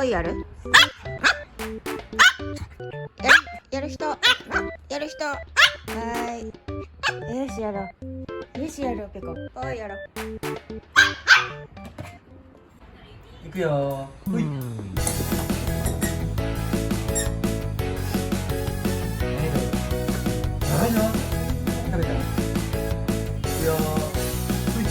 ーいやる？やる人？やる人？はーい。よしやろう。よしやろうペコ。ぽーいやろう。いくよー。ほい。ないの？食べた？いくよー。ほい。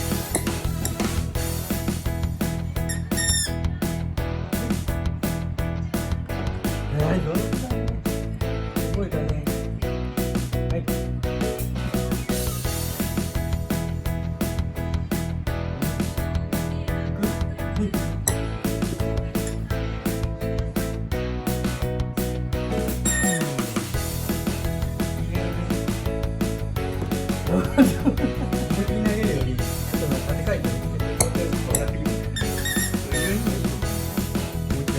はい、上手だね。覚えたね。はい。はい。思いっきり投げるより、ちょっと縦回転して、こうやってきて、上にもう一回。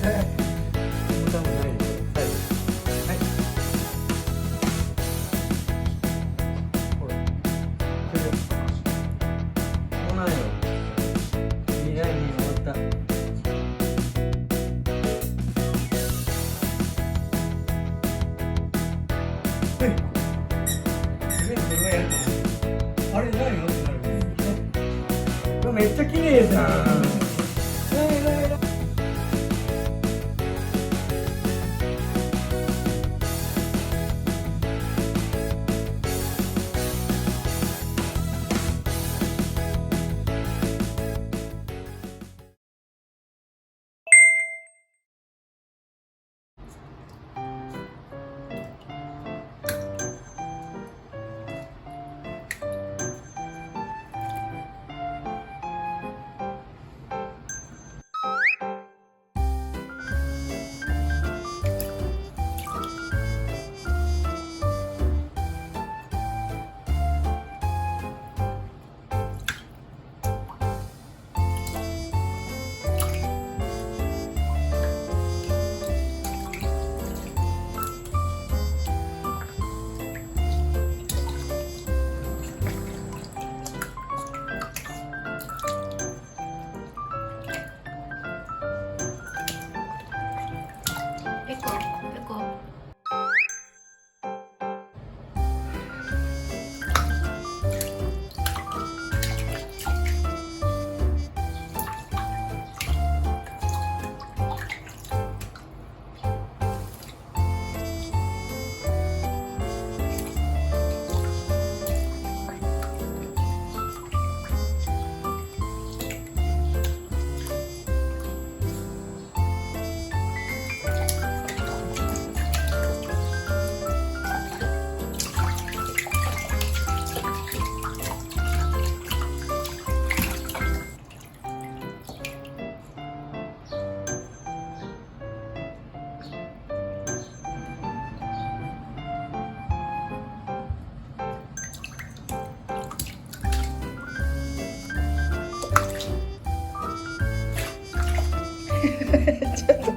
はい。ボタンもないです。最後。はい。ほら。それで。もうないよ。いいラインに終わった。あれ何よってなる。これめっちゃ綺麗じゃん。ペコペコ。ちょっと